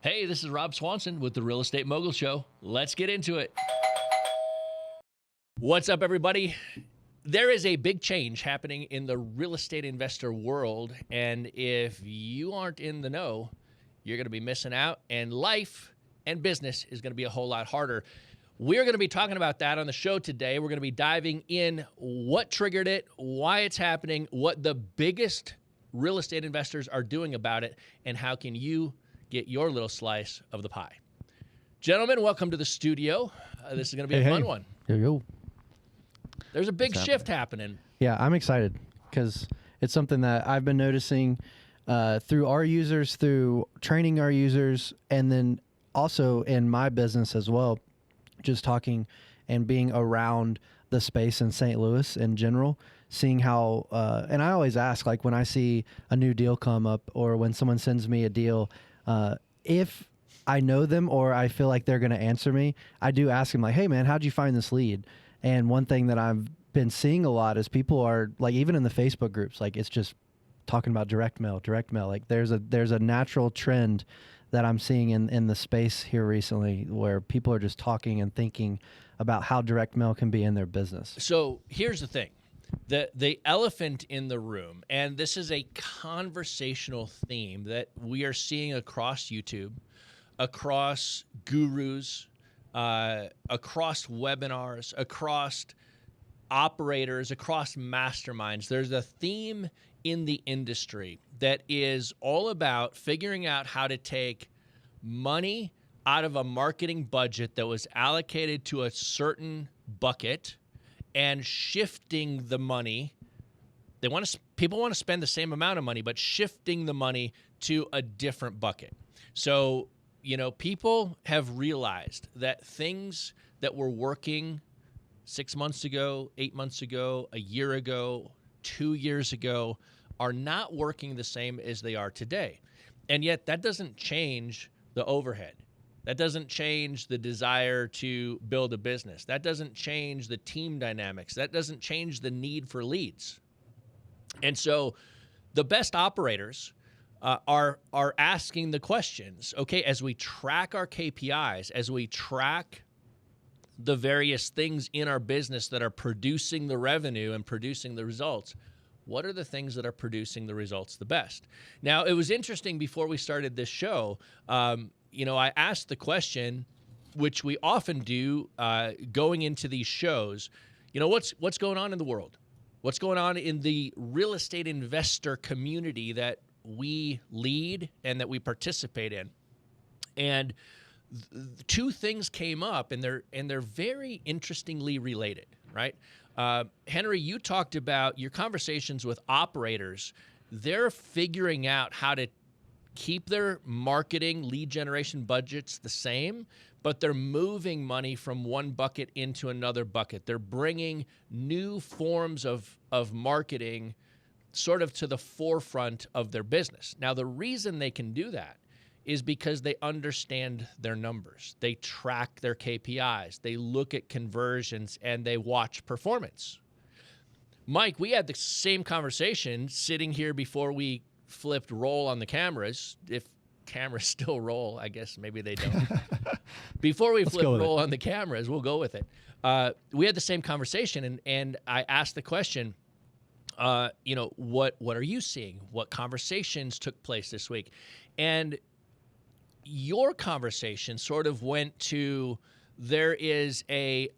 Hey, this is Rob Swanson with the Real Estate Mogul Show. Let's get into it. What's up, everybody? There is a big change happening in the real estate investor world, and if you aren't in the know, you're going to be missing out, and life and business is going to be a whole lot harder. We're going to be talking about that on the show today. We're going to be diving in what triggered it, why it's happening, what the biggest real estate investors are doing about it, and how can you get your little slice of the pie. Gentlemen, welcome to the studio. This is going to be a fun one. Yo. There's a big shift happening. Yeah, I'm excited because it's something that I've been noticing through our users, through training our users, and then also in my business as well, just talking and being around the space in St. Louis in general, seeing how, and I always ask, like when I see a new deal come up or when someone sends me a deal, if I know them or I feel like they're going to answer me, I do ask them like, hey man, how'd you find this lead? And one thing that I've been seeing a lot is people are like, even in the Facebook groups, like it's just talking about direct mail. Like there's a natural trend that I'm seeing in the space here recently where people are just talking and thinking about how direct mail can be in their business. So here's the thing. The elephant in the room, and this is a conversational theme that we are seeing across YouTube, across gurus, across webinars, across operators, across masterminds. There's a theme in the industry that is all about figuring out how to take money out of a marketing budget that was allocated to a certain bucket and shifting the money. People want to spend the same amount of money, but shifting the money to a different bucket. So, people have realized that things that were working 6 months ago, 8 months ago, a year ago, 2 years ago are not working the same as they are today. And yet that doesn't change the overhead. That doesn't change the desire to build a business. That doesn't change the team dynamics. That doesn't change the need for leads. And so the best operators are asking the questions, okay, as we track our KPIs, as we track the various things in our business that are producing the revenue and producing the results, what are the things that are producing the results the best? Now, it was interesting before we started this show, I asked the question, which we often do going into these shows, what's going on in the world? What's going on in the real estate investor community that we lead and that we participate in? And two things came up, and they're very interestingly related, right? Henry, you talked about your conversations with operators. They're figuring out how to keep their marketing lead generation budgets the same, but they're moving money from one bucket into another bucket. They're bringing new forms of marketing sort of to the forefront of their business. Now, the reason they can do that is because they understand their numbers. They track their KPIs. They look at conversions, and they watch performance. Mike, we had the same conversation sitting here before we flipped roll on the cameras. If cameras still roll, I guess maybe they don't. Before we flip roll on the cameras, we'll go with it. We had the same conversation, and I asked the question, what are you seeing? What conversations took place this week? And your conversation sort of went to, there is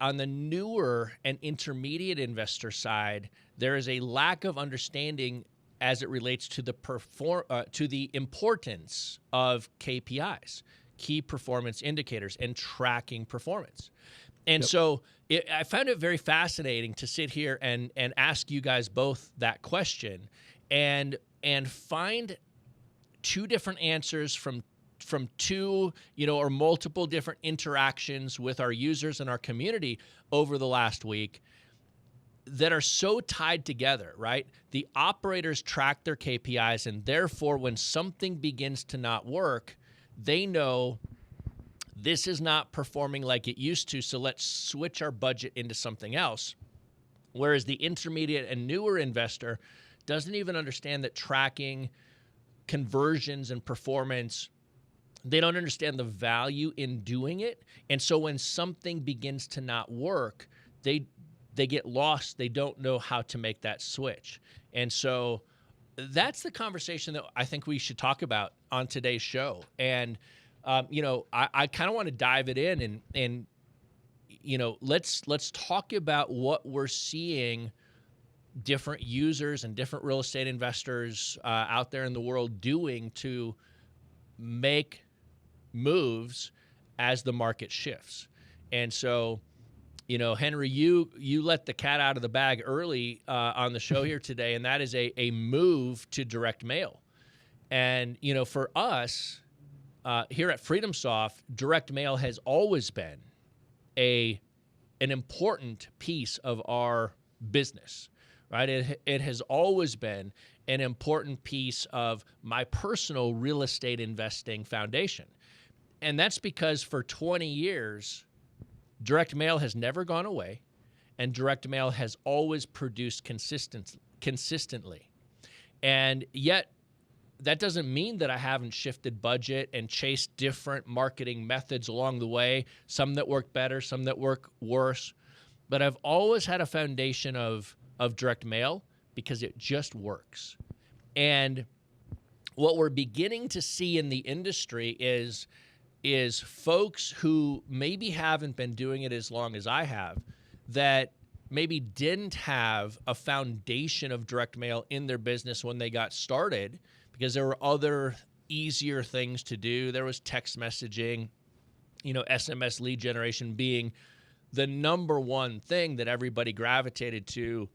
on the newer and intermediate investor side, there is a lack of understanding as it relates to the importance of KPIs, key performance indicators, and tracking performance. And so I found it very fascinating to sit here and ask you guys both that question and find two different answers from two, or multiple different interactions with our users and our community over the last week that are so tied together, right? The operators track their KPIs, and therefore when something begins to not work, they know this is not performing like it used to, so let's switch our budget into something else. Whereas the intermediate and newer investor doesn't even understand that tracking conversions and performance They don't understand the value in doing it. And so when something begins to not work, they get lost. They don't know how to make that switch. And so that's the conversation that I think we should talk about on today's show. And, I kind of want to dive it in and let's talk about what we're seeing different users and different real estate investors out there in the world doing to make moves as the market shifts. And so, Henry, you let the cat out of the bag early on the show here today, and that is a move to direct mail. And, for us here at FreedomSoft, direct mail has always been an important piece of our business, right? It has always been an important piece of my personal real estate investing foundation. And that's because for 20 years, direct mail has never gone away, and direct mail has always produced consistently. And yet, that doesn't mean that I haven't shifted budget and chased different marketing methods along the way, some that work better, some that work worse. But I've always had a foundation of direct mail because it just works. And what we're beginning to see in the industry is folks who maybe haven't been doing it as long as I have, that maybe didn't have a foundation of direct mail in their business when they got started, because there were other easier things to do. There was text messaging, SMS lead generation being the number one thing that everybody gravitated to,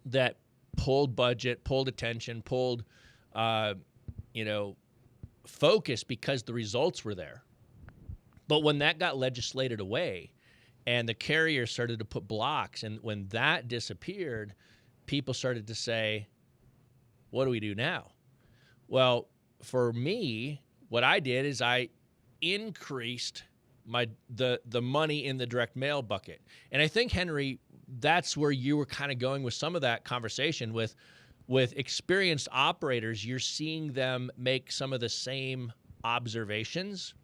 that pulled budget, pulled attention, pulled, focus because the results were there. But when that got legislated away and the carrier started to put blocks, and when that disappeared, people started to say, what do we do now? Well, for me, what I did is I increased the money in the direct mail bucket. And I think, Henry, that's where you were kind of going with some of that conversation with experienced operators. You're seeing them make some of the same observations,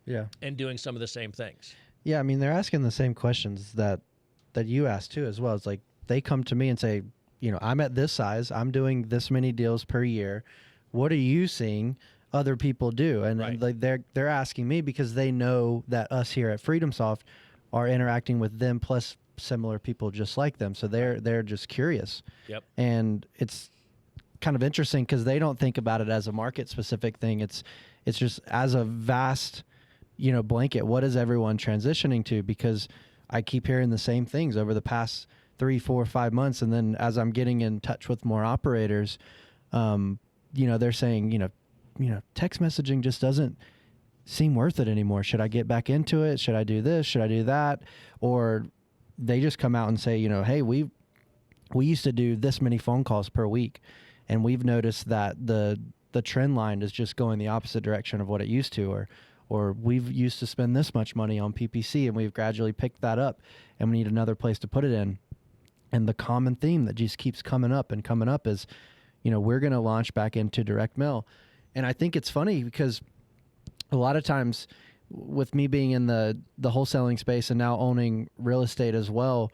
and doing some of the same things. Yeah, I mean, they're asking the same questions that you asked too, as well. It's like they come to me and say, I'm at this size, I'm doing this many deals per year. What are you seeing other people do? And, right. and they're asking me because they know that us here at FreedomSoft are interacting with them plus similar people just like them. So they're just curious. Yep. And it's kind of interesting because they don't think about it as a market specific thing. It's just as a vast, blanket. What is everyone transitioning to? Because I keep hearing the same things over the past 3, 4, 5 months. And then as I'm getting in touch with more operators, they're saying, text messaging just doesn't seem worth it anymore. Should I get back into it? Should I do this? Should I do that? Or they just come out and say, hey, we used to do this many phone calls per week, and we've noticed that the trend line is just going the opposite direction of what it used to, or we've used to spend this much money on PPC and we've gradually picked that up and we need another place to put it in. And the common theme that just keeps coming up is, we're going to launch back into direct mail. And I think it's funny because a lot of times with me being in the wholesaling space and now owning real estate as well,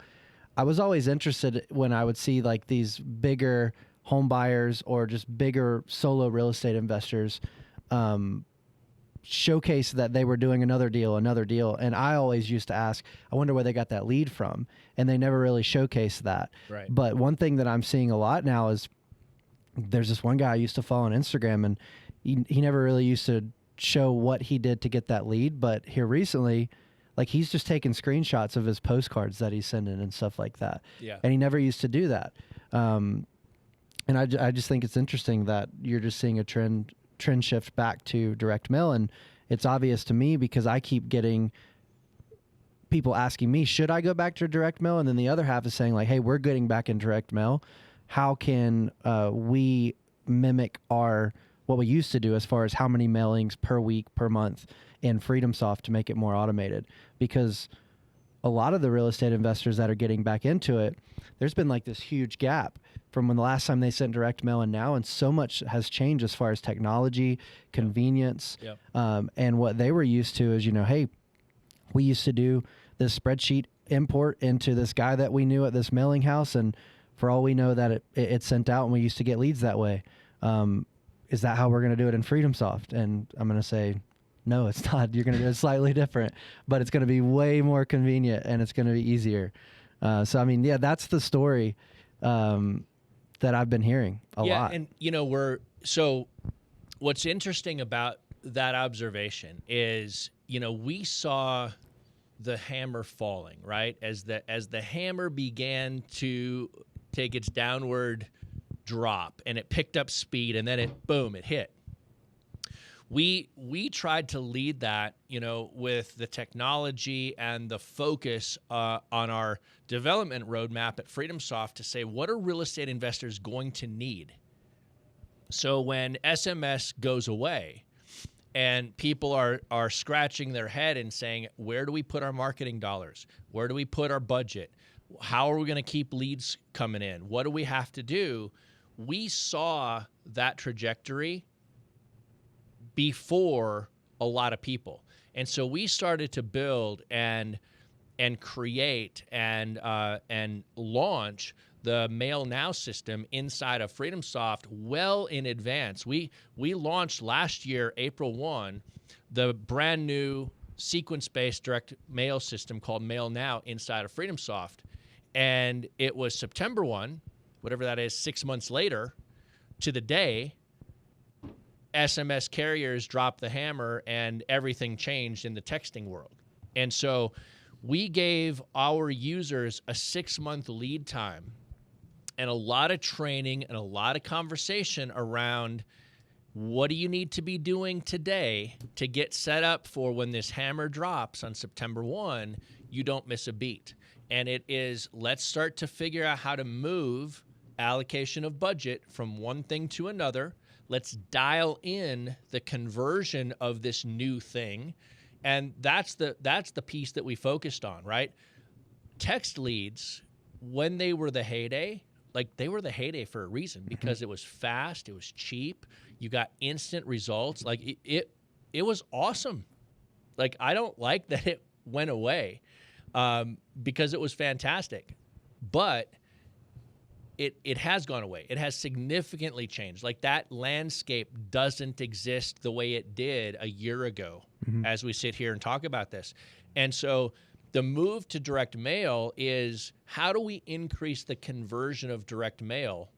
I was always interested when I would see like these bigger home buyers or just bigger solo real estate investors showcase that they were doing another deal. And I always used to ask, I wonder where they got that lead from. And they never really showcased that. Right. But one thing that I'm seeing a lot now is there's this one guy I used to follow on Instagram, and he never really used to show what he did to get that lead. But here recently, like he's just taking screenshots of his postcards that he's sending and stuff like that. Yeah. And he never used to do that. And I just think it's interesting that you're just seeing a trend shift back to direct mail. And it's obvious to me because I keep getting people asking me, should I go back to direct mail? And then the other half is saying like, hey, we're getting back in direct mail. How can we mimic what we used to do as far as how many mailings per week, per month in FreedomSoft to make it more automated? Because a lot of the real estate investors that are getting back into it, there's been like this huge gap from when the last time they sent direct mail and now, and so much has changed as far as technology, convenience, and what they were used to is, hey, we used to do this spreadsheet import into this guy that we knew at this mailing house, and for all we know that it sent out, and we used to get leads that way. Is that how we're going to do it in FreedomSoft? And I'm going to say, no, it's not. You're going to do it slightly different, but it's going to be way more convenient and it's going to be easier. So, I mean, that's the story that I've been hearing a lot. And, so what's interesting about that observation is, we saw the hammer falling, right? As the hammer began to take its downward drop and it picked up speed and then it hit. We tried to lead that, with the technology and the focus on our development roadmap at FreedomSoft to say, what are real estate investors going to need? So when SMS goes away and people are scratching their head and saying, where do we put our marketing dollars? Where do we put our budget? How are we going to keep leads coming in? What do we have to do? We saw that trajectory before a lot of people. And so we started to build and create and launch the MailNOW system inside of FreedomSoft well in advance. We launched last year, April 1, the brand new sequence-based direct mail system called MailNOW inside of FreedomSoft. And it was September 1, whatever that is, 6 months later to the day, SMS carriers dropped the hammer and everything changed in the texting world. And so we gave our users a 6-month lead time and a lot of training and a lot of conversation around what do you need to be doing today to get set up for when this hammer drops on September 1, you don't miss a beat. And it is, let's start to figure out how to move allocation of budget from one thing to another. Let's dial in the conversion of this new thing. And that's the piece that we focused on, right? Text leads, when they were the heyday, they were the heyday for a reason, because it was fast, it was cheap, you got instant results. It was awesome. I don't like that it went away because it was fantastic. But it has gone away. It has significantly changed. That landscape doesn't exist the way it did a year ago as we sit here and talk about this. And so the move to direct mail is, how do we increase the conversion of direct mail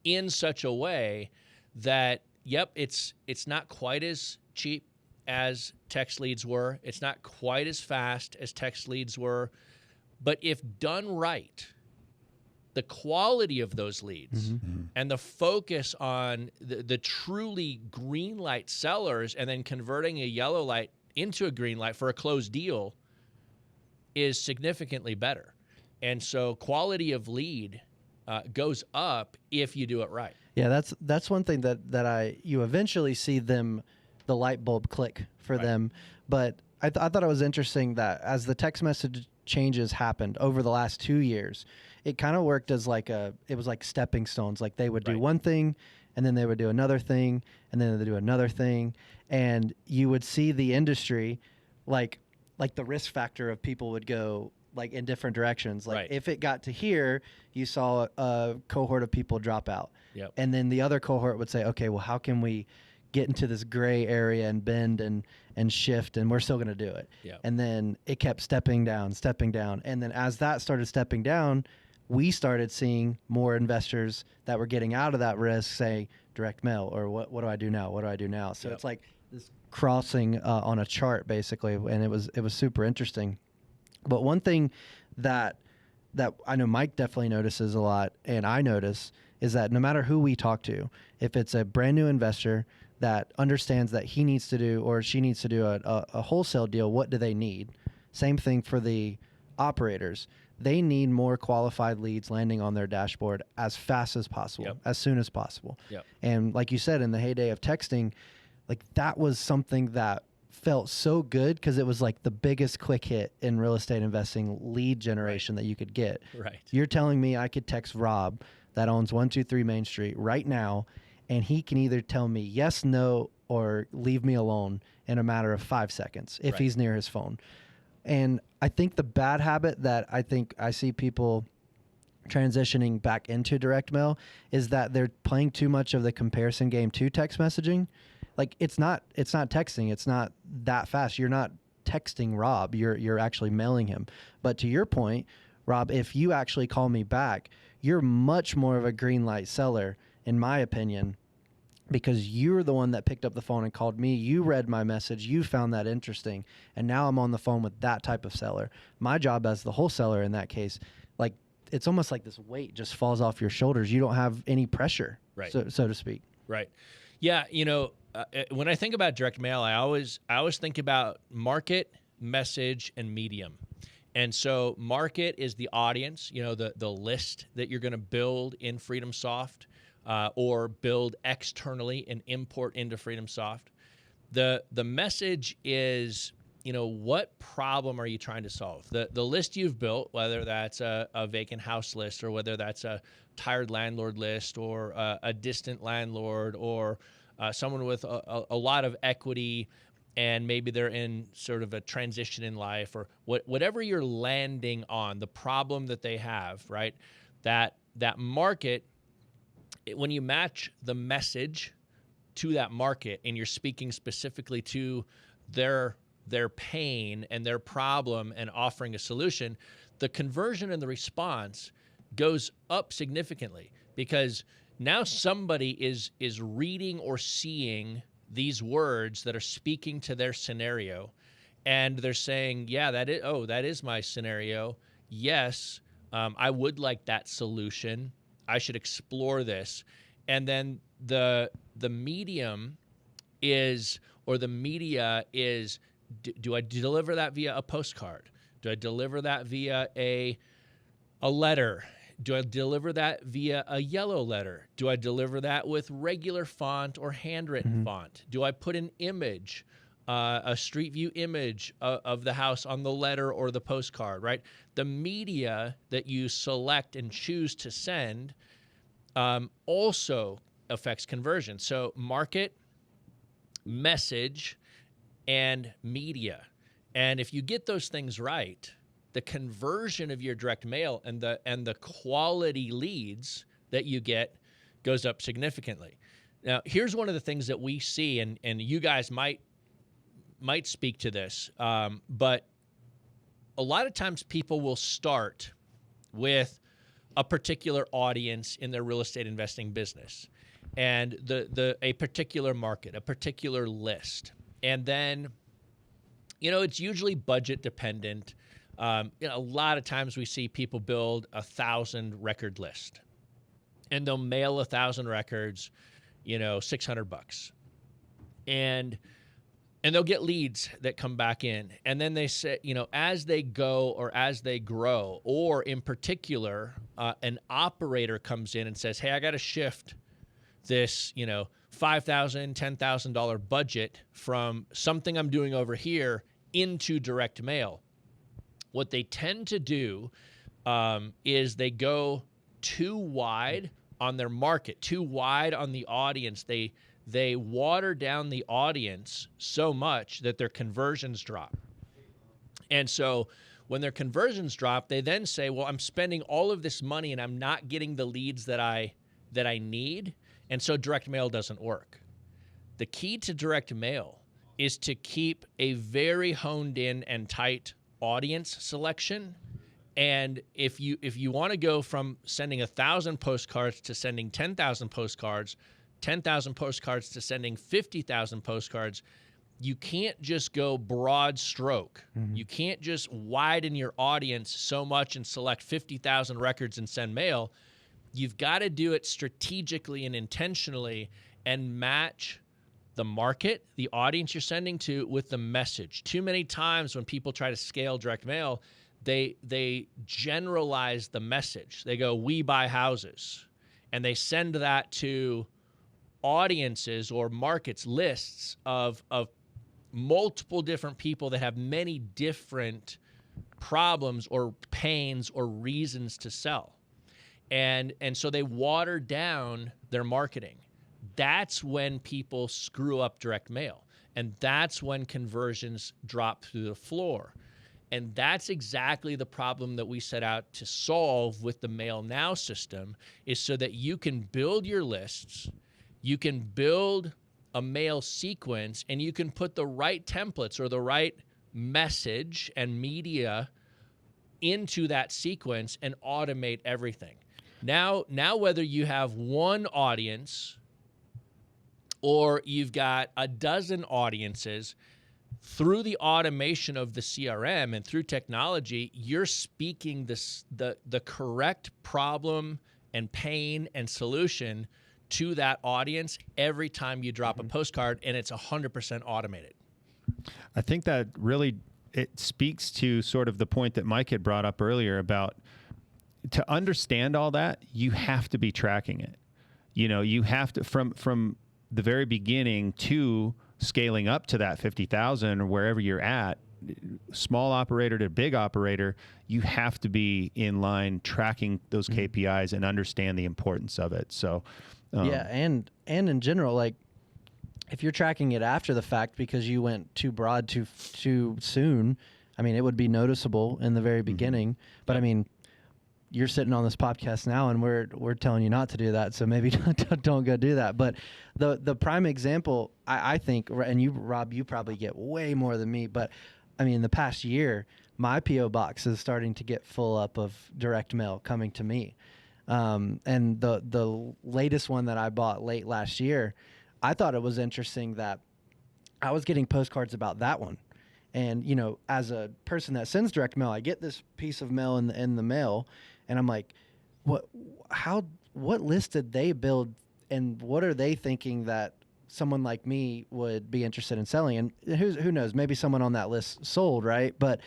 in such a way that, it's not quite as cheap as text leads were. It's not quite as fast as text leads were. But if done right, the quality of those leads and the focus on the truly green light sellers and then converting a yellow light into a green light for a closed deal is significantly better. And so quality of lead goes up if you do it right. Yeah, that's one thing that you eventually see the light bulb click for them. But I thought it was interesting that as the text message changes happened over the last 2 years, it kind of worked as it was like stepping stones. They would do one thing, and then they would do another thing, and then they do another thing. And you would see the industry, like the risk factor of people would go in different directions. If it got to here, you saw a cohort of people drop out. Yep. And then the other cohort would say, okay, well, how can we get into this gray area and bend and shift, and we're still going to do it. Yep. And then it kept stepping down. And then as that started stepping down, we started seeing more investors that were getting out of that risk say direct mail, or what do I do now? What do I do now? So it's like this crossing on a chart basically. And it was super interesting. But one thing that I know Mike definitely notices a lot, and I notice, is that no matter who we talk to, if it's a brand new investor that understands that he needs to do or she needs to do a wholesale deal, what do they need? Same thing for the operators. They need more qualified leads landing on their dashboard as fast as possible, as soon as possible. And like you said, in the heyday of texting, that was something that felt so good because it was like the biggest quick hit in real estate investing lead generation that you could get. Right. You're telling me I could text Rob that owns 123 Main Street right now, and he can either tell me yes, no, or leave me alone in a matter of 5 seconds if he's near his phone. And I think the bad habit that I see people transitioning back into direct mail is that they're playing too much of the comparison game to text messaging. Like it's not texting. It's not that fast. You're not texting Rob. You're actually mailing him. But to your point, Rob, if you actually call me back, you're much more of a green light seller, in my opinion, because you're the one that picked up the phone and called me. You read my message. You found that interesting. And now I'm on the phone with that type of seller. My job as the wholesaler in that case, like, it's almost like this weight just falls off your shoulders. You don't have any pressure, so to speak. Right. Yeah. When I think about direct mail, I always think about market, message, and medium. And so market is the audience, the list that you're going to build in FreedomSoft or build externally and import into FreedomSoft. The message is, what problem are you trying to solve? The list you've built, whether that's a vacant house list or whether that's a tired landlord list or a distant landlord or someone with a lot of equity and maybe they're in sort of a transition in life or whatever you're landing on, the problem that they have, right? That market, when you match the message to that market and you're speaking specifically to their pain and their problem and offering a solution, the conversion and the response goes up significantly because now somebody is reading or seeing these words that are speaking to their scenario and they're saying, yeah, that is my scenario. Yes, I would like that solution. I should explore this. And then the medium is, or the media is, do I deliver that via a postcard? Do I deliver that via a letter? Do I deliver that via a yellow letter? Do I deliver that with regular font or handwritten font? Do I put an image, a street view image of the house on the letter or the postcard, right? The media that you select and choose to send also affects conversion. So market, message, and media. And if you get those things right, the conversion of your direct mail and the quality leads that you get goes up significantly. Now, here's one of the things that we see, and you guys might speak to this, but a lot of times people will start with a particular audience in their real estate investing business and a particular market, a particular list. And then, it's usually budget dependent. A lot of times we see people build 1,000 record list and they'll mail 1,000 records, $600. And they'll get leads that come back in. And then they say, as they go or as they grow, or in particular, an operator comes in and says, hey, I got to shift this, $5,000, $10,000 budget from something I'm doing over here into direct mail. What they tend to do is they go too wide on their market, too wide on the audience. They water down the audience so much that their conversions drop. And so when their conversions drop, they then say, well, I'm spending all of this money and I'm not getting the leads that I need. And so direct mail doesn't work. The key to direct mail is to keep a very honed in and tight audience selection. And if you want to go from sending 1,000 postcards to sending 10,000 postcards, 10,000 postcards to sending 50,000 postcards, you can't just go broad stroke. You can't just widen your audience so much and select 50,000 records and send mail. You've got to do it strategically and intentionally and match the market, the audience you're sending to, with the message. Too many times when people try to scale direct mail, they generalize the message. They go, we buy houses. And they send that to audiences or markets, lists of multiple different people that have many different problems or pains or reasons to sell. And so they water down their marketing. That's when people screw up direct mail. And that's when conversions drop through the floor. And that's exactly the problem that we set out to solve with the MailNOW system, is so that you can build your lists, you can build a mail sequence, and you can put the right templates or the right message and media into that sequence and automate everything. Now whether you have one audience or you've got a dozen audiences, through the automation of the CRM and through technology, you're speaking the correct problem and pain and solution to that audience every time you drop a postcard, and it's 100% automated. I think that really, it speaks to sort of the point that Mike had brought up earlier about, to understand all that, you have to be tracking it. You know, you have to, from the very beginning to scaling up to that 50,000 or wherever you're at, small operator to big operator, you have to be in line tracking those KPIs and understand the importance of it. So, yeah, and in general, like, if you're tracking it after the fact because you went too broad too soon, I mean, it would be noticeable in the very beginning. But I mean, you're sitting on this podcast now, and we're telling you not to do that. So maybe don't go do that. But the prime example, I think, and you, Rob, you probably get way more than me. But I mean, the past year, my PO box is starting to get full up of direct mail coming to me. And the latest one that I bought late last year, I thought it was interesting that I was getting postcards about that one. And, you know, as a person that sends direct mail, I get this piece of mail in the mail, and I'm like, what list did they build, and what are they thinking that someone like me would be interested in selling? And who knows, maybe someone on that list sold, right? But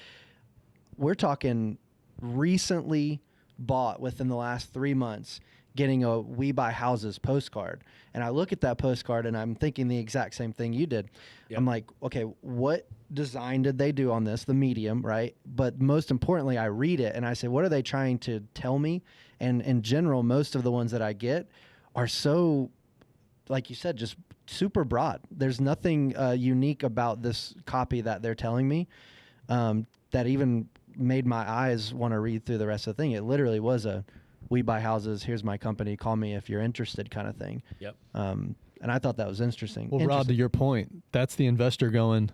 we're talking recently bought within the last 3 months, getting a We Buy Houses postcard. And I look at that postcard and I'm thinking the exact same thing you did. Yep. I'm like, okay, what design did they do on this? The medium, right? But most importantly, I read it and I say, what are they trying to tell me? And in general, most of the ones that I get are so, like you said, just super broad. There's nothing unique about this copy that they're telling me that even made my eyes want to read through the rest of the thing. It literally was a We Buy Houses, here's my company, call me if you're interested kind of thing. Yep. And I thought that was interesting. Well, Rob, to your point, that's the investor going,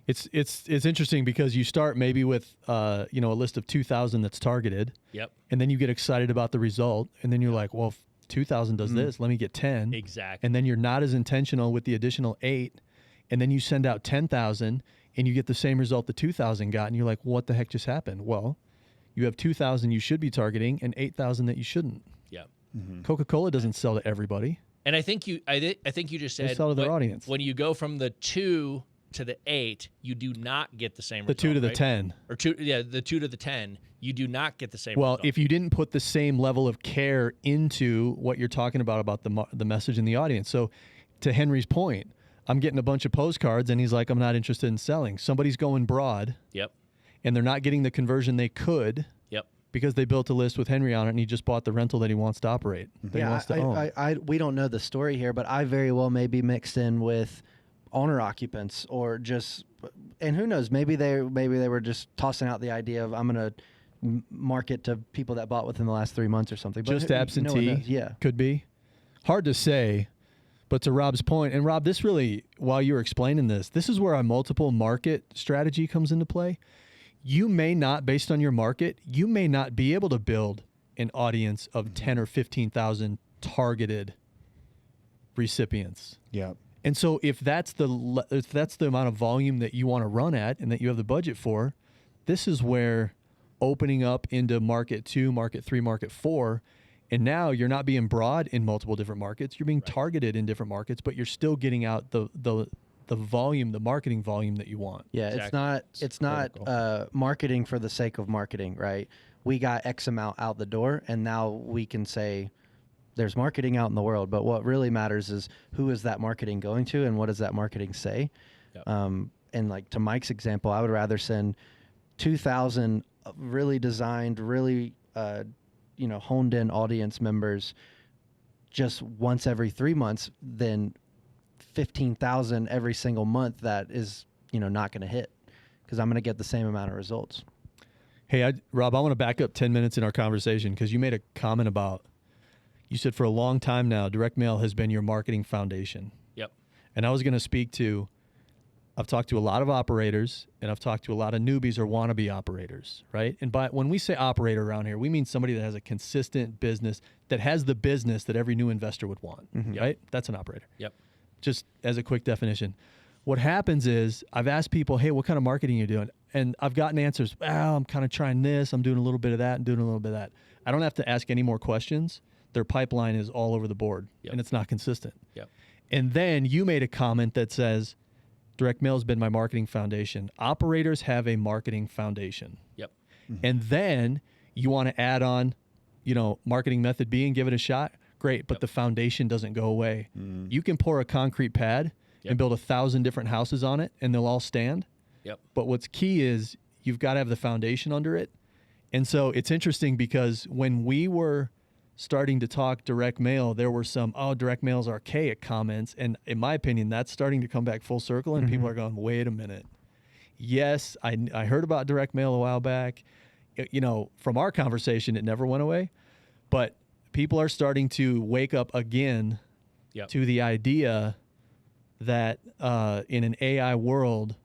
it's interesting because you start maybe with a list of 2,000 that's targeted. Yep. And then you get excited about the result, and then you're like, well, if 2,000 does this, let me get 10. Exactly. And then you're not as intentional with the additional 8, and then you send out 10,000 and you get the same result the 2,000 got, and you're like, what the heck just happened? Well, you have 2,000 you should be targeting and 8,000 that you shouldn't. Yeah. Mm-hmm. Coca-Cola doesn't sell to everybody. And I think you just said, they sell to their audience. When you go from the 2 to the 8, you do not get the same result. The 2 to the right? 10. Or the 2 to the 10, you do not get the same well, result. If you didn't put the same level of care into what you're talking about the message in the audience. So to Henry's point, I'm getting a bunch of postcards and he's like, I'm not interested in selling. Somebody's going broad. Yep. And they're not getting the conversion they could. Yep. Because they built a list with Henry on it and he just bought the rental that he wants to operate. That he wants to own. We don't know the story here, but I very well may be mixed in with owner occupants or just, and who knows, maybe they were just tossing out the idea of I'm going to market to people that bought within the last 3 months or something. But just absentee, yeah, could be. Hard to say, but to Rob's point, and Rob, this really, while you were explaining this is where our multiple market strategy comes into play. You may not, based on your market, you may not be able to build an audience of 10 or 15,000 targeted recipients. Yeah. And so if that's the amount of volume that you want to run at and that you have the budget for, this is where opening up into market 2, market 3, market 4, and now you're not being broad in multiple different markets. You're being targeted in different markets, but you're still getting out the volume, the marketing volume that you want. Yeah, exactly. It's not marketing for the sake of marketing, right? We got X amount out the door, and now we can say there's marketing out in the world, but what really matters is who is that marketing going to and what does that marketing say? Yep. and like to Mike's example, I would rather send 2,000 really designed, really, honed in audience members just once every 3 months than 15,000 every single month that is, not going to hit, because I'm going to get the same amount of results. Hey, Rob, I want to back up 10 minutes in our conversation because you made a comment about, you said for a long time now, direct mail has been your marketing foundation. Yep. And I was going to speak to, I've talked to a lot of operators and I've talked to a lot of newbies or wannabe operators, right? And when we say operator around here, we mean somebody that has a consistent business, that has the business that every new investor would want, right? That's an operator. Yep. Just as a quick definition. What happens is I've asked people, hey, what kind of marketing are you doing? And I've gotten answers, I'm kind of trying this, I'm doing a little bit of that and doing a little bit of that. I don't have to ask any more questions. Their pipeline is all over the board and it's not consistent. Yep. And then you made a comment that says, direct mail has been my marketing foundation. Operators have a marketing foundation. Yep. And then you want to add on, marketing method B and give it a shot. Great. But the foundation doesn't go away. You can pour a concrete pad and build 1,000 different houses on it and they'll all stand. Yep. But what's key is you've got to have the foundation under it. And so it's interesting because when we were starting to talk direct mail, there were some, direct mail is archaic comments. And in my opinion, that's starting to come back full circle and people are going, wait a minute. Yes, I heard about direct mail a while back. From our conversation, it never went away. But people are starting to wake up again to the idea that in an AI world,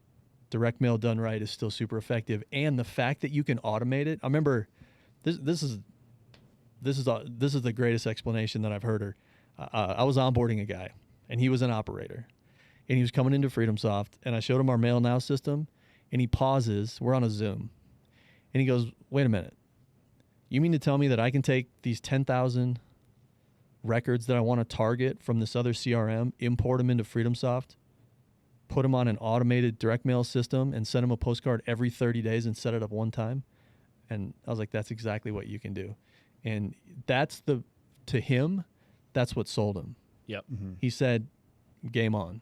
direct mail done right is still super effective. And the fact that you can automate it. I remember this is the greatest explanation that I've heard. I was onboarding a guy and he was an operator and he was coming into FreedomSoft and I showed him our MailNOW system and he pauses. We're on a Zoom and he goes, wait a minute. You mean to tell me that I can take these 10,000 records that I want to target from this other CRM, import them into FreedomSoft, put them on an automated direct mail system and send them a postcard every 30 days and set it up one time? And I was like, that's exactly what you can do. And to him, that's what sold him. Yep. He said, game on.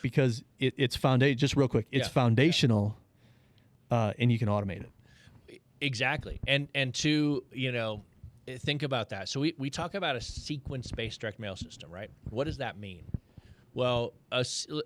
Because it's foundation, just real quick, it's foundational and you can automate it. Exactly. And to, think about that. So we talk about a sequence-based direct mail system, right? What does that mean? Well,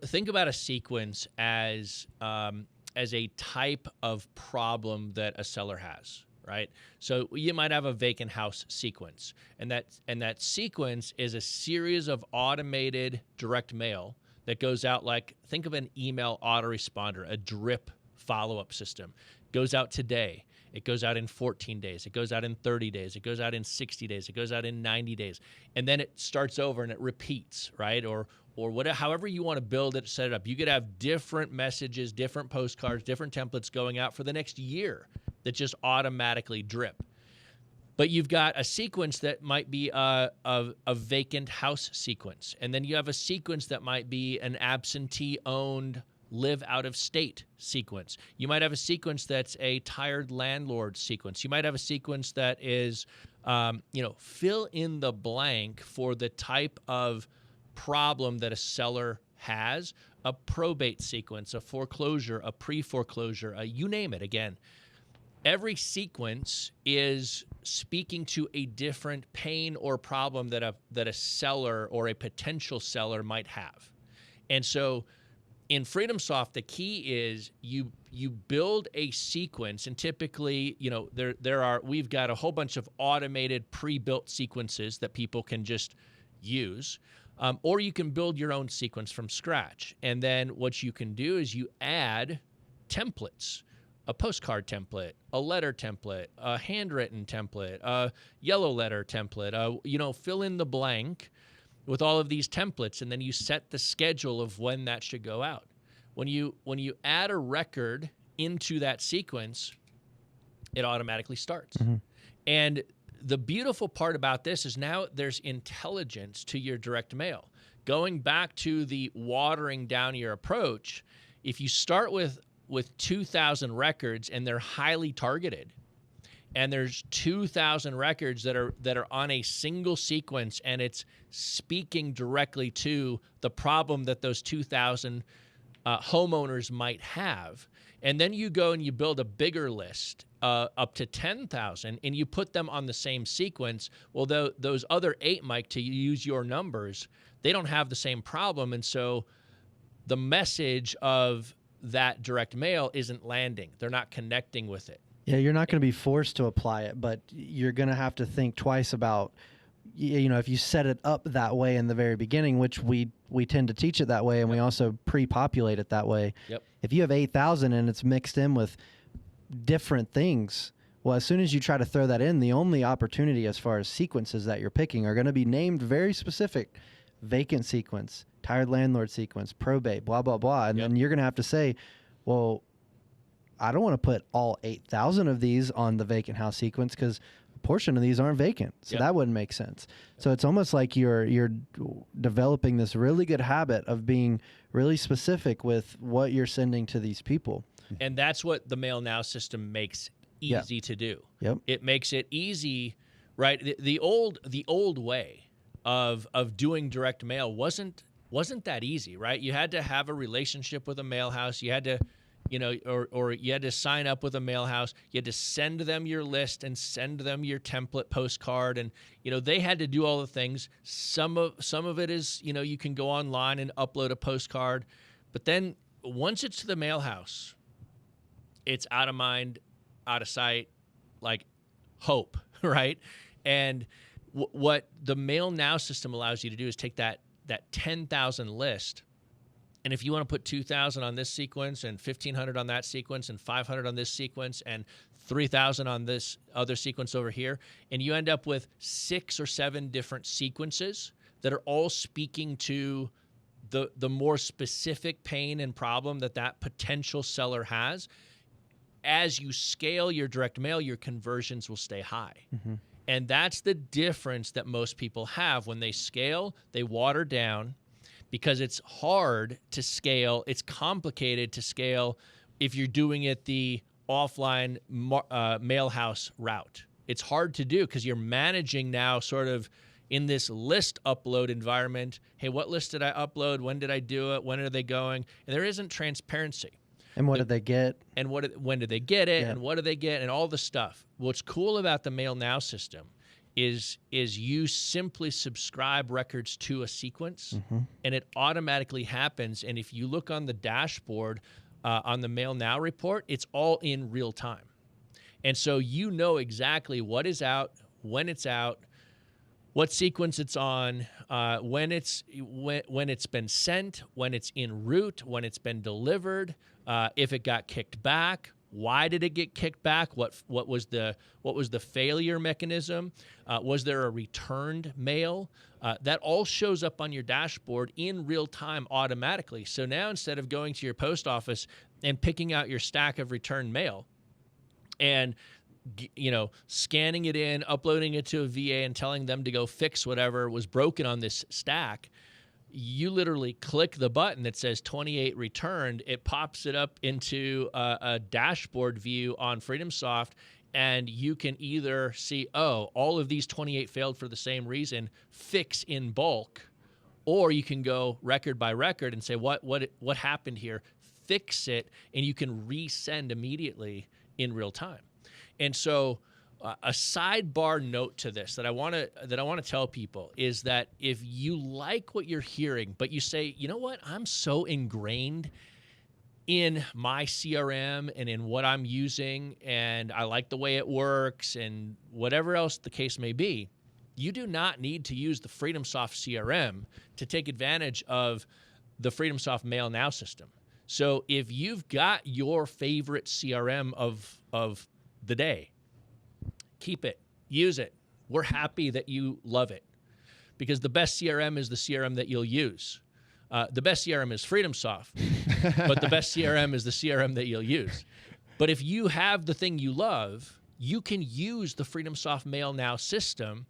think about a sequence as a type of problem that a seller has, right? So you might have a vacant house sequence, and that sequence is a series of automated direct mail that goes out like, think of an email autoresponder, a drip follow-up system. Goes out today. It goes out in 14 days. It goes out in 30 days. It goes out in 60 days. It goes out in 90 days. And then it starts over and it repeats, right? Or whatever, however you want to build it, set it up. You could have different messages, different postcards, different templates going out for the next year that just automatically drip. But you've got a sequence that might be a vacant house sequence. And then you have a sequence that might be an absentee-owned live out of state sequence. You might have a sequence that's a tired landlord sequence. You might have a sequence that is, fill in the blank for the type of problem that a seller has, a probate sequence, a foreclosure, a pre-foreclosure, you name it. Again, every sequence is speaking to a different pain or problem that a seller or a potential seller might have. And so in FreedomSoft, the key is you build a sequence, and typically, we've got a whole bunch of automated pre-built sequences that people can just use, or you can build your own sequence from scratch. And then what you can do is you add templates, a postcard template, a letter template, a handwritten template, a yellow letter template, fill in the blank with all of these templates, and then you set the schedule of when that should go out. When you add a record into that sequence, it automatically starts. Mm-hmm. And the beautiful part about this is now there's intelligence to your direct mail. Going back to the watering down your approach, if you start with 2,000 records and they're highly targeted, and there's 2,000 records that are on a single sequence, and it's speaking directly to the problem that those 2,000 homeowners might have. And then you go and you build a bigger list up to 10,000 and you put them on the same sequence. Well, those other 8, Mike, to use your numbers, they don't have the same problem. And so the message of that direct mail isn't landing. They're not connecting with it. Yeah, you're not going to be forced to apply it, but you're going to have to think twice about, if you set it up that way in the very beginning, which we tend to teach it that way, and we also pre-populate it that way. Yep. If you have 8,000 and it's mixed in with different things, well, as soon as you try to throw that in, the only opportunity as far as sequences that you're picking are going to be named very specific: vacant sequence, tired landlord sequence, probate, blah, blah, blah. And then you're going to have to say, well, I don't want to put all 8,000 of these on the vacant house sequence because a portion of these aren't vacant. So that wouldn't make sense. So it's almost like you're developing this really good habit of being really specific with what you're sending to these people. And that's what the MailNOW system makes easy to do. Yep. It makes it easy, right? The old way of doing direct mail wasn't that easy, right? You had to have a relationship with a mail house. You had to, or you had to sign up with a mail house. You had to send them your list and send them your template postcard, and they had to do all the things. Some of it is you can go online and upload a postcard, but then once it's to the mail house, it's out of mind, out of sight, like hope, right? And what the MailNOW system allows you to do is take that 10,000 list, and if you want to put 2,000 on this sequence and 1,500 on that sequence and 500 on this sequence and 3,000 on this other sequence over here, and you end up with 6 or 7 different sequences that are all speaking to the more specific pain and problem that potential seller has. As you scale your direct mail, your conversions will stay high. Mm-hmm. And that's the difference that most people have. When they scale, they water down because it's hard to scale. It's complicated to scale if you're doing it the offline mail house route. It's hard to do because you're managing now sort of in this list upload environment. Hey, what list did I upload? When did I do it? When are they going? And there isn't transparency. And what did they get? And when did they get it? Yeah. And what do they get? And all the stuff. What's cool about the MailNOW system is you simply subscribe records to a sequence, mm-hmm. and it automatically happens. And if you look on the dashboard on the MailNOW report, it's all in real time. And so you know exactly what is out, when it's out, what sequence it's on, when it's been sent, when it's en route, when it's been delivered, if it got kicked back, why did it get kicked back? What was the failure mechanism? Was there a returned mail? That all shows up on your dashboard in real time automatically. So now instead of going to your post office and picking out your stack of returned mail and scanning it in, uploading it to a VA and telling them to go fix whatever was broken on this stack, you literally click the button that says 28 returned. It pops it up into a dashboard view on FreedomSoft, and you can either see, all of these 28 failed for the same reason, fix in bulk, or you can go record by record and say, what happened here, fix it, and you can resend immediately in real time. And so a sidebar note to this that I want to tell people is that if you like what you're hearing, but you say, you know what, I'm so ingrained in my CRM and in what I'm using, and I like the way it works and whatever else the case may be, you do not need to use the FreedomSoft CRM to take advantage of the FreedomSoft MailNOW system. So if you've got your favorite CRM of the day, keep it, use it. We're happy that you love it because the best CRM is the CRM that you'll use. The best CRM is FreedomSoft, but the best CRM is the CRM that you'll use. But if you have the thing you love, you can use the FreedomSoft MailNOW system,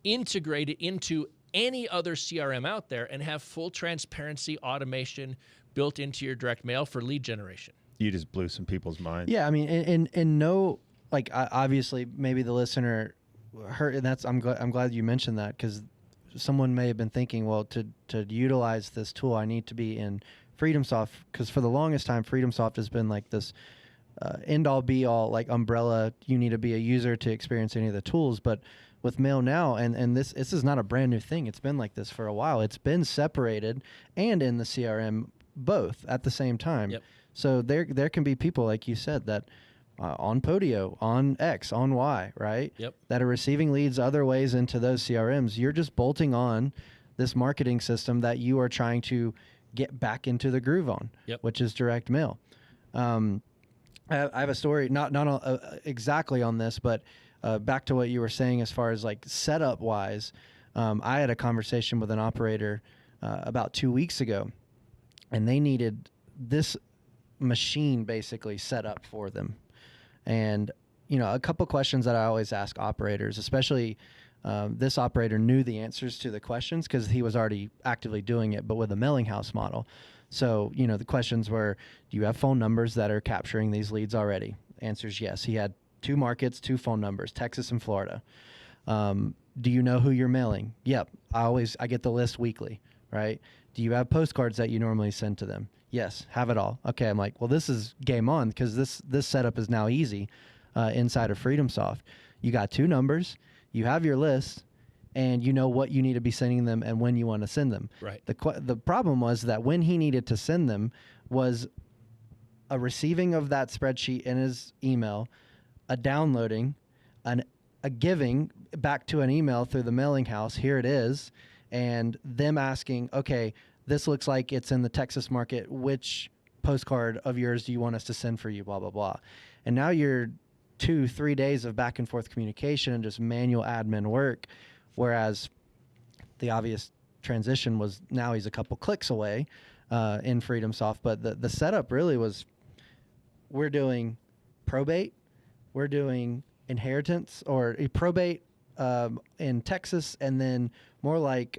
integrate it into any other CRM out there, and have full transparency automation built into your direct mail for lead generation. You just blew some people's minds. Yeah, I mean, and no, like obviously maybe the listener heard, and that's I'm glad you mentioned that because someone may have been thinking, well, to utilize this tool, I need to be in FreedomSoft, because for the longest time, FreedomSoft has been like this end all be all, like umbrella. You need to be a user to experience any of the tools. But with MailNOW, and this is not a brand new thing. It's been like this for a while. It's been separated and in the CRM both at the same time. Yep. So there can be people, like you said, that on Podio, on X, on Y, right? Yep. That are receiving leads other ways into those CRMs. You're just bolting on this marketing system that you are trying to get back into the groove on, which is direct mail. I have a story, not exactly on this, but back to what you were saying as far as like setup wise. I had a conversation with an operator about 2 weeks ago, and they needed this machine basically set up for them. And, you know, a couple questions that I always ask operators, especially this operator knew the answers to the questions because he was already actively doing it, but with a mailing house model. So, you know, the questions were, do you have phone numbers that are capturing these leads already? Answer's yes. He had 2 markets, 2 phone numbers, Texas and Florida. Do you know who you're mailing? Yep. I get the list weekly, right? Do you have postcards that you normally send to them? Yes, have it all. Okay, I'm like, well, this is game on because this setup is now easy inside of FreedomSoft. You got 2 numbers, you have your list, and you know what you need to be sending them and when you want to send them. Right. The problem was that when he needed to send them was a receiving of that spreadsheet in his email, a downloading, a giving back to an email through the mailing house, here it is, and them asking, okay, this looks like it's in the Texas market. Which postcard of yours do you want us to send for you? Blah, blah, blah. And now you're 2-3 days of back and forth communication and just manual admin work. Whereas the obvious transition was now he's a couple clicks away in FreedomSoft. But the setup really was, we're doing probate, we're doing inheritance or a probate in Texas, and then more like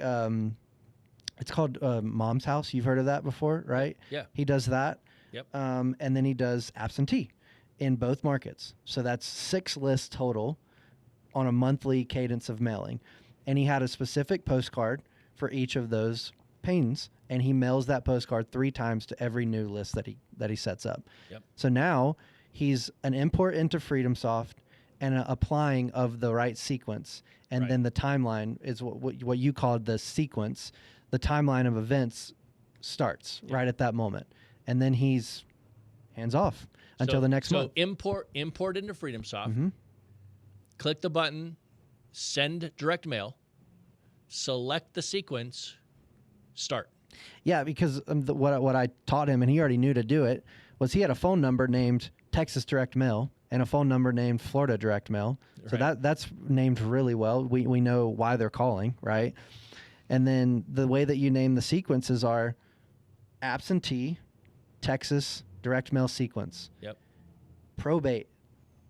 it's called Mom's House. You've heard of that before, right? Yeah. He does that. Yep. And then he does absentee in both markets. So that's 6 lists total on a monthly cadence of mailing. And he had a specific postcard for each of those panes, and he mails that postcard 3 times to every new list that he sets up. Yep. So now he's an import into FreedomSoft and an applying of the right sequence. And then the timeline is what you called the sequence. The timeline of events starts right at that moment. And then he's hands off until the next month. So import into FreedomSoft, click the button, send direct mail, select the sequence, start. Yeah, because what I taught him, and he already knew to do it, was he had a phone number named Texas Direct Mail and a phone number named Florida Direct Mail. So that's named really well. We know why they're calling, right? And then the way that you name the sequences are absentee, Texas Direct Mail sequence. Yep. Probate,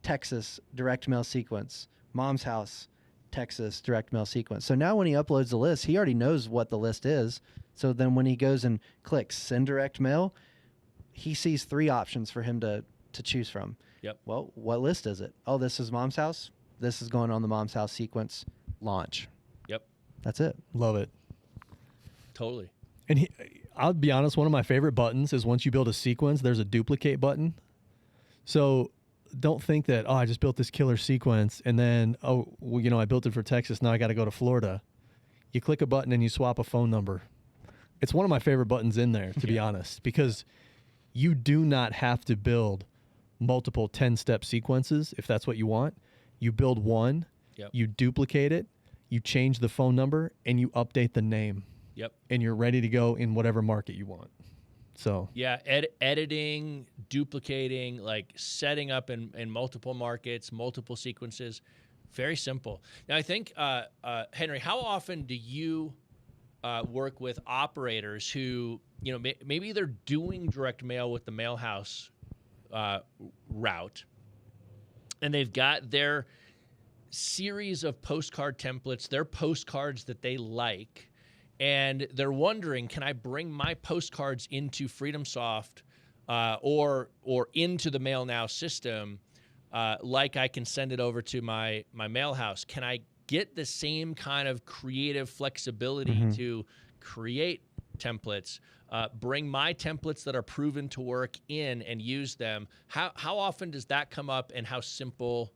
Texas Direct Mail sequence. Mom's House, Texas Direct Mail sequence. So now when he uploads the list, he already knows what the list is. So then when he goes and clicks send direct mail, he sees 3 options for him to choose from. Yep. Well, what list is it? Oh, this is Mom's House. This is going on the Mom's House sequence. Launch. Yep. That's it. Love it. Totally. And I'll be honest, one of my favorite buttons is once you build a sequence, there's a duplicate button. So don't think that, I just built this killer sequence and then, I built it for Texas. Now I got to go to Florida. You click a button and you swap a phone number. It's one of my favorite buttons in there, to be honest, because you do not have to build multiple 10-step sequences if that's what you want. You build one, you duplicate it, you change the phone number, and you update the name. Yep. And you're ready to go in whatever market you want. So yeah, editing, duplicating, like setting up in multiple markets, multiple sequences, very simple. Now I think Henry, how often do you work with operators who maybe they're doing direct mail with the mail house route, and they've got their series of postcard templates, their postcards that they like, and they're wondering, can I bring my postcards into FreedomSoft or into the MailNOW system like I can send it over to my mail house? Can I get the same kind of creative flexibility to create templates, bring my templates that are proven to work in and use them. How often does that come up, and how simple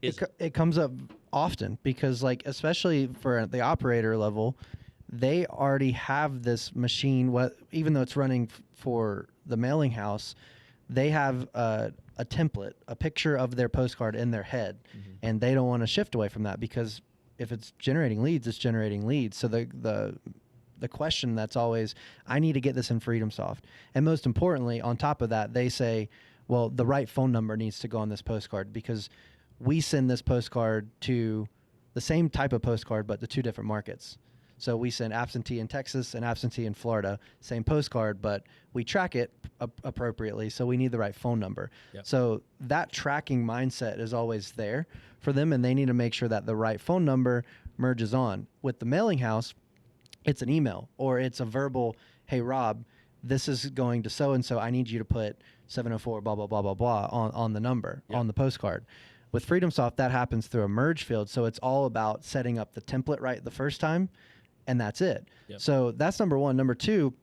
is it? It comes up often because, like, especially for the operator level, they already have this machine. Even though it's running for the mailing house, they have a template, a picture of their postcard in their head, and they don't want to shift away from that because if it's generating leads, it's generating leads. So the question that's always, I need to get this in FreedomSoft. And most importantly, on top of that, they say, well, the right phone number needs to go on this postcard because we send this postcard to the same type of postcard, but to 2 different markets. So we send absentee in Texas and absentee in Florida, same postcard, but we track it appropriately. So we need the right phone number. Yep. So that tracking mindset is always there for them, and they need to make sure that the right phone number merges on. With the mailing house, it's an email or it's a verbal, hey, Rob, this is going to so-and-so. I need you to put 704 blah, blah, blah, blah, blah on the number, on the postcard. With FreedomSoft, that happens through a merge field. So it's all about setting up the template right the first time, and that's it. Yep. So that's number one. Number two,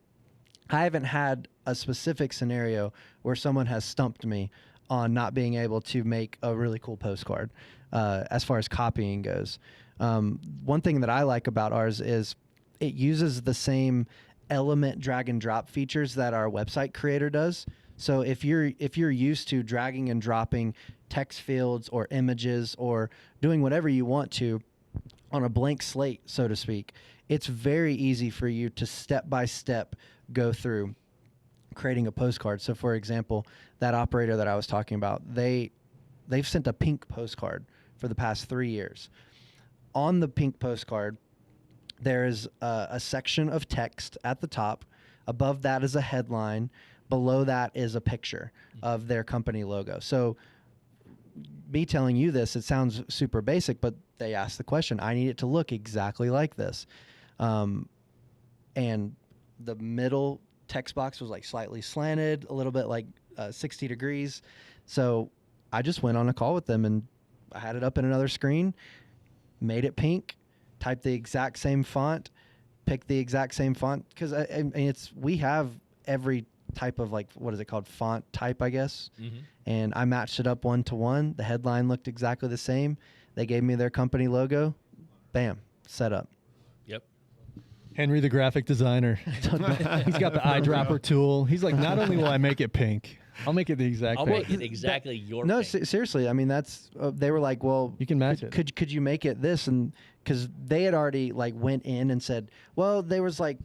I haven't had a specific scenario where someone has stumped me on not being able to make a really cool postcard as far as copying goes. One thing that I like about ours is it uses the same element drag and drop features that our website creator does. So if you're used to dragging and dropping text fields or images or doing whatever you want to on a blank slate, so to speak, it's very easy for you to step by step go through creating a postcard. So for example, that operator that I was talking about, they've sent a pink postcard for the past 3 years. On the pink postcard, there's a section of text at the top. Above that is a headline. Below that is a picture of their company logo. So me telling you this, it sounds super basic, but they asked the question. I need it to look exactly like this. And the middle text box was like slightly slanted, a little bit like 60 degrees. So I just went on a call with them and I had it up in another screen, made it pink, typed the exact same font, picked the exact same font. Because we have every type of, like, what is it called? Font type, I guess. And I matched it up 1-to-1. The headline looked exactly the same. They gave me their company logo. Bam, set up. Yep. Henry, the graphic designer. He's got the eyedropper tool. He's like, not only will I make it pink, I'll make it the exact I'll pink. make it exactly your No, pink. seriously. I mean, that's they were like, well, You can match it. Could you make it this? And because they had already like went in and said, well, there was like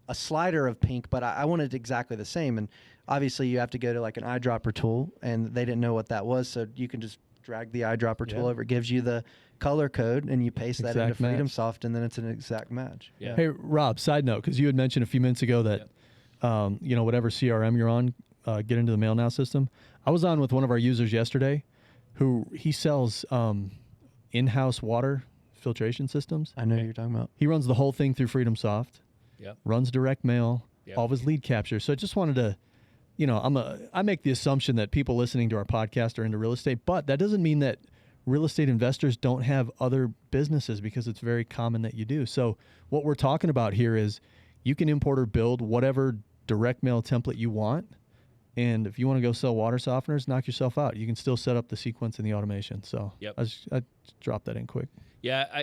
a slider of pink, but I wanted it exactly the same. And obviously, you have to go to like an eyedropper tool, and they didn't know what that was, so you can just drag the eyedropper tool over. It gives you the color code, and you paste that Exact into match. FreedomSoft, and then it's an exact match. Yeah. Hey, Rob, side note, because you had mentioned a few minutes ago that, whatever CRM you're on, get into the MailNOW system. I was on with one of our users yesterday who he sells in-house water filtration systems. I know who you're talking about. He runs the whole thing through FreedomSoft, Yep. runs direct mail, Yep. all of his lead capture. So I just wanted to, I make the assumption that people listening to our podcast are into real estate, but that doesn't mean that real estate investors don't have other businesses, because it's very common that you do. So what we're talking about here is you can import or build whatever direct mail template you want. And if you want to go sell water softeners, knock yourself out. You can still set up the sequence and the automation. So Yep. I just dropped that in quick. Yeah,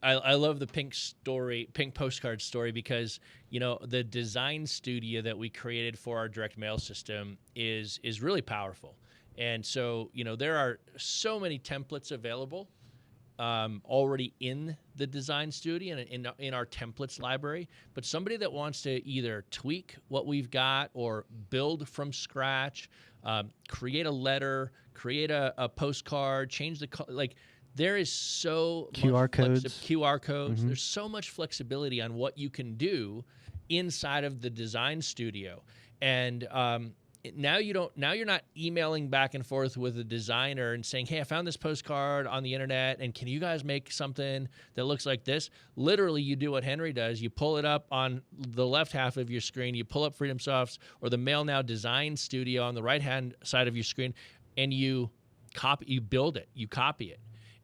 I love the pink postcard story because, the design studio that we created for our direct mail system is really powerful. And so, there are so many templates available already in the design studio and in our templates library. But somebody that wants to either tweak what we've got or build from scratch, create a letter, create a postcard, change there is so QR much codes. QR codes. There's so much flexibility on what you can do inside of the design studio. And now you're not emailing back and forth with a designer and saying, hey, I found this postcard on the internet, and can you guys make something that looks like this? Literally, you do what Henry does. You pull it up on the left half of your screen. You pull up FreedomSoft's or the MailNOW Design Studio on the right-hand side of your screen, and you build it. You copy it.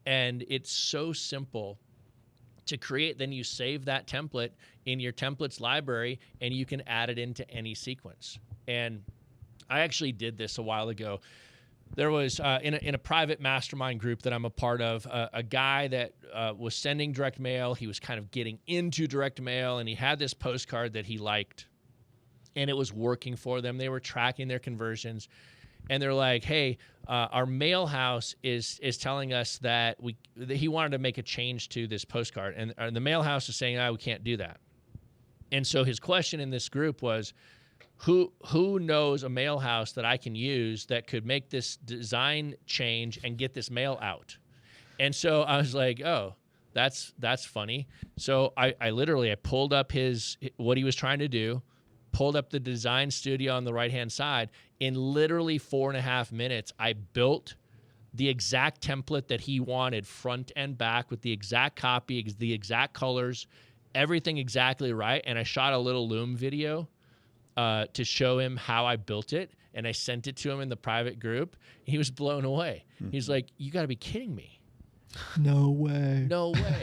And it's so simple to create. Then you save that template in your templates library, and you can add it into any sequence. And I actually did this a while ago. There was in a private mastermind group that I'm a part of, a guy that was sending direct mail. He was kind of getting into direct mail, and he had this postcard that he liked, and it was working for them. They were tracking their conversions, and they're like, "Hey, our mail house is telling us that he wanted to make a change to this postcard, and the mail house is saying, we can't do that." And so his question in this group was, who knows a mail house that I can use that could make this design change and get this mail out? And so I was like, oh, that's funny. So I literally pulled up what he was trying to do, pulled up the design studio on the right-hand side. In literally 4.5 minutes, I built the exact template that he wanted, front and back, with the exact copy, the exact colors, everything exactly right. And I shot a little Loom video to show him how I built it, and I sent it to him in the private group. He was blown away. Mm-hmm. He's like, "You got to be kidding me." No way. No way.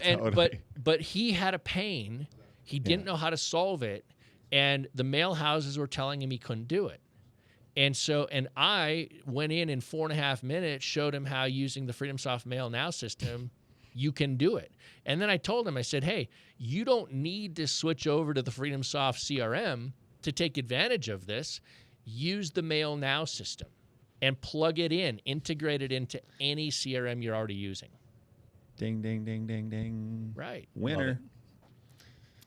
And Totally. but he had a pain. He didn't know how to solve it, and the mail houses were telling him he couldn't do it. And I went in 4.5 minutes, showed him how using the FreedomSoft MailNOW system you can do it. And then I told him, I said, "Hey, you don't need to switch over to the FreedomSoft CRM to take advantage of this. Use the MailNOW system and plug it in, integrate it into any CRM you're already using." Ding, ding, ding, ding, ding. Right. Winner.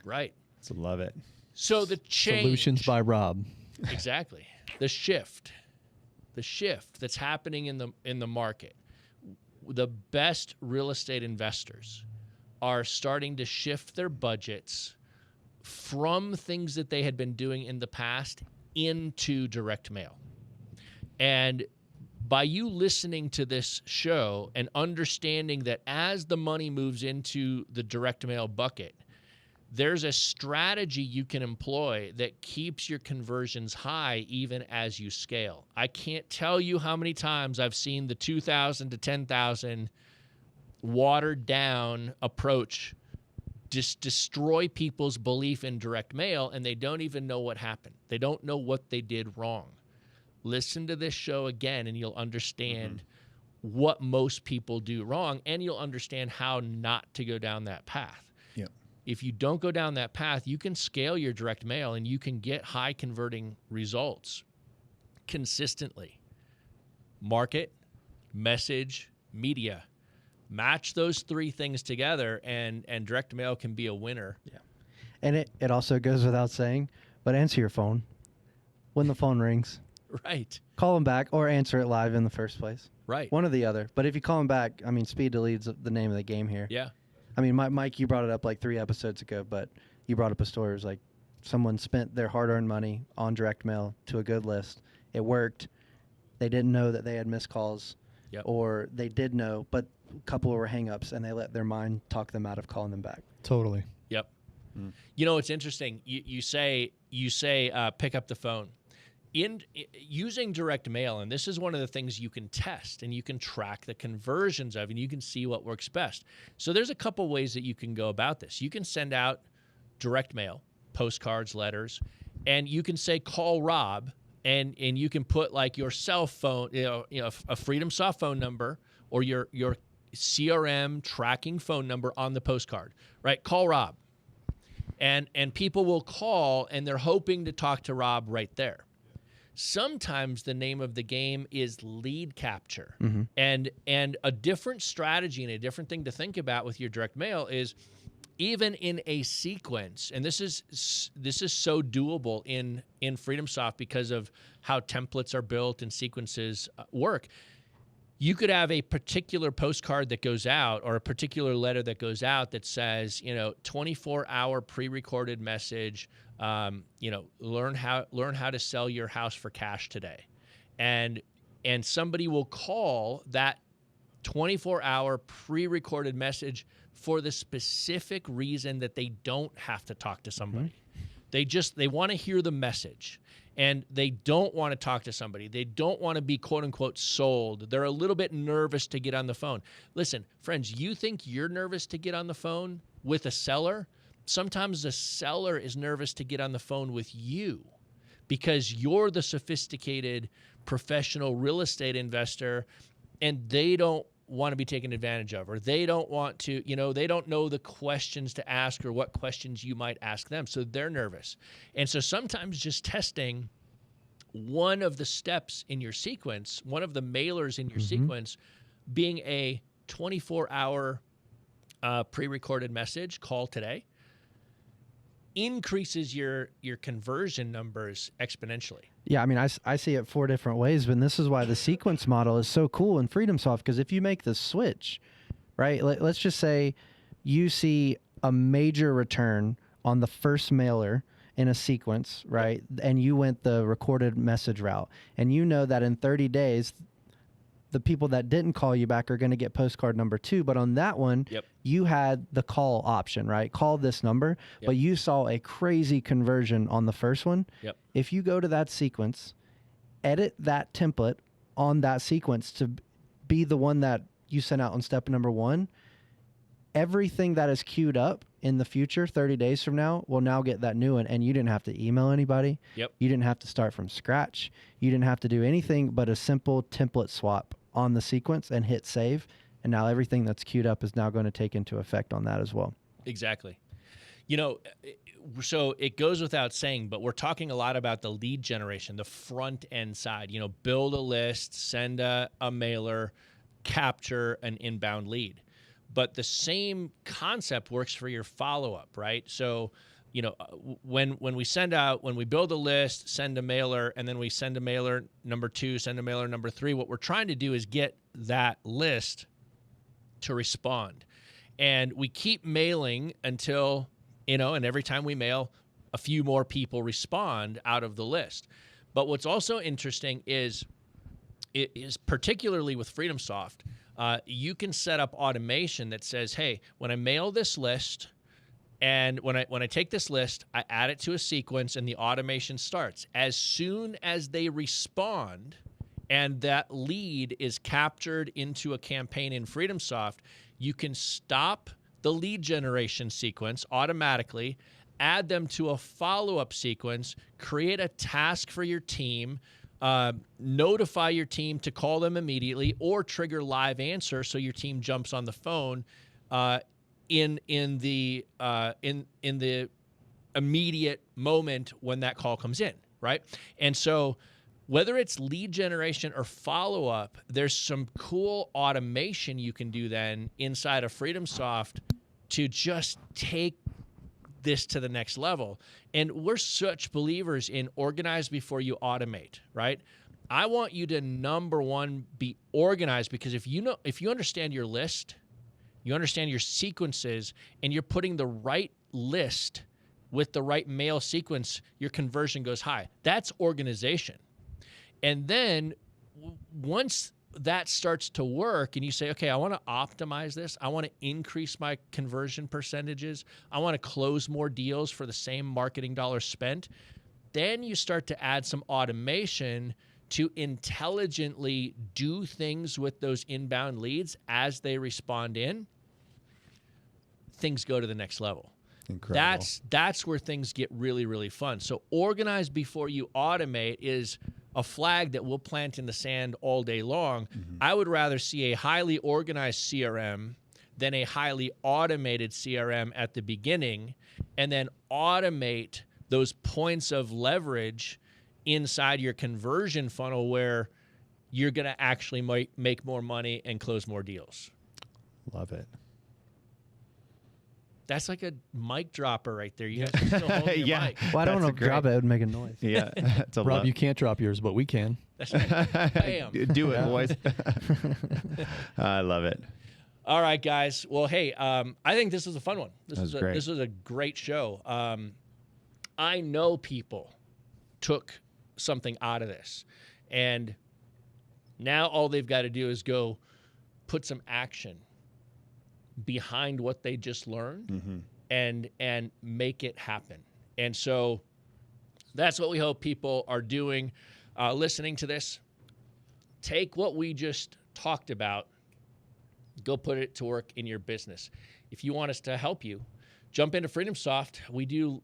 Right. Love it. So the change. Solutions by Rob. Exactly. The shift that's happening in the market. The best real estate investors are starting to shift their budgets from things that they had been doing in the past into direct mail. And by you listening to this show and understanding that as the money moves into the direct mail bucket, there's a strategy you can employ that keeps your conversions high even as you scale. I can't tell you how many times I've seen the 2,000 to 10,000 watered down approach just destroy people's belief in direct mail, and they don't even know what happened. They don't know what they did wrong. Listen to this show again, and you'll understand what most people do wrong, and you'll understand how not to go down that path. Yep. If you don't go down that path, you can scale your direct mail and you can get high converting results consistently. Market, message, media. Match those three things together, and direct mail can be a winner. Yeah. And it also goes without saying, but answer your phone when the phone rings. Right. Call them back or answer it live in the first place. Right. One or the other. But if you call them back, I mean, speed leads the name of the game here. Yeah. I mean, Mike, you brought it up like 3 episodes ago, but you brought up a story. It was like someone spent their hard-earned money on direct mail to a good list. It worked. They didn't know that they had missed calls. Yep. Or they did know, but a couple were hang-ups, and they let their mind talk them out of calling them back. Totally. Yep. You know, it's interesting. You say pick up the phone. In using direct mail, and this is one of the things you can test and you can track the conversions of, and you can see what works best. So there's a couple ways that you can go about this. You can send out direct mail, postcards, letters, and you can say, call Rob, and you can put like your cell phone, you know, a FreedomSoft phone number or your CRM tracking phone number on the postcard, right? Call Rob. And people will call, and they're hoping to talk to Rob right there. Sometimes the name of the game is lead capture. Mm-hmm. And a different strategy and a different thing to think about with your direct mail is even in a sequence, and this is so doable in FreedomSoft because of how templates are built and sequences work. You could have a particular postcard that goes out or a particular letter that goes out that says, 24-hour pre-recorded message, learn how to sell your house for cash today. And somebody will call that 24-hour pre-recorded message for the specific reason that they don't have to talk to somebody. Mm-hmm. They want to hear the message. and they don't want to talk to somebody. They don't want to be quote unquote sold. They're a little bit nervous to get on the phone. Listen, friends, you think you're nervous to get on the phone with a seller? Sometimes the seller is nervous to get on the phone with you because you're the sophisticated professional real estate investor, and they don't want to be taken advantage of, or they don't want to, they don't know the questions to ask or what questions you might ask them. So they're nervous. And so sometimes just testing one of the steps in your sequence, one of the mailers in your sequence, being a 24-hour pre-recorded message, call today, increases your conversion numbers exponentially. Yeah, I mean, I see it 4 different ways, but this is why the sequence model is so cool in FreedomSoft, because if you make the switch, right, let's just say you see a major return on the first mailer in a sequence, right, and you went the recorded message route, and you know that in 30 days, the people that didn't call you back are going to get postcard number 2. But on that one, you had the call option, right? Call this number, but you saw a crazy conversion on the first one. If you go to that sequence, edit that template on that sequence to be the one that you sent out on step number 1, everything that is queued up in the future, 30 days from now, will now get that new one. And you didn't have to email anybody. You didn't have to start from scratch. You didn't have to do anything but a simple template swap on the sequence and hit save. And now everything that's queued up is now going to take into effect on that as well. Exactly. So it goes without saying, but we're talking a lot about the lead generation, the front end side, build a list, send a mailer, capture an inbound lead. But the same concept works for your follow-up, right? So, when we build a list, send a mailer, and then we send a mailer number 2, send a mailer number 3, what we're trying to do is get that list to respond. And we keep mailing until, and every time we mail, a few more people respond out of the list. But what's also interesting is particularly with FreedomSoft, you can set up automation that says, hey, when I mail this list, and when I take this list, I add it to a sequence, and the automation starts. As soon as they respond and that lead is captured into a campaign in FreedomSoft, you can stop the lead generation sequence automatically, add them to a follow-up sequence, create a task for your team, notify your team to call them immediately, or trigger live answer so your team jumps on the phone in the immediate moment when that call comes in, right? And so whether it's lead generation or follow-up, there's some cool automation you can do then inside of FreedomSoft to just take this to the next level. And we're such believers in organize before you automate, right? I want you to, number one, be organized, because if you understand your list, you understand your sequences, and you're putting the right list with the right mail sequence, your conversion goes high. That's organization. And then once that starts to work and you say, okay, I want to optimize this, I want to increase my conversion percentages, I want to close more deals for the same marketing dollars spent, then you start to add some automation to intelligently do things with those inbound leads as they respond in. Things go to the next level. Incredible. That's where things get really, really fun. So organize before you automate is a flag that we'll plant in the sand all day long. I would rather see a highly organized CRM than a highly automated CRM at the beginning, and then automate those points of leverage inside your conversion funnel where you're going to actually make more money and close more deals. Love it. That's like a mic dropper right there. You guys are still holding your mic. Well, I don't know if drop it would make a noise. Yeah. It's a Rob, you can't drop yours, but we can. That's right. Bam. Do it, boys. I love it. All right, guys. Well, hey, I think this was a fun one. This was a great show. I know people took something out of this, and now all they've got to do is go put some action behind what they just learned and make it happen. And so That's what we hope people are doing, listening to this. Take what we just talked about, go put it to work in your business. If you want us to help you, jump into FreedomSoft. We do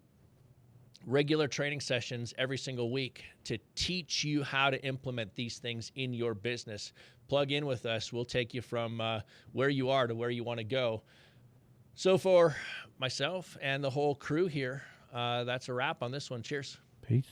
regular training sessions every single week to teach you how to implement these things in your business. Plug in with us. We'll take you from where you are to where you want to go. So for myself and the whole crew here, that's a wrap on this one. Cheers. Peace.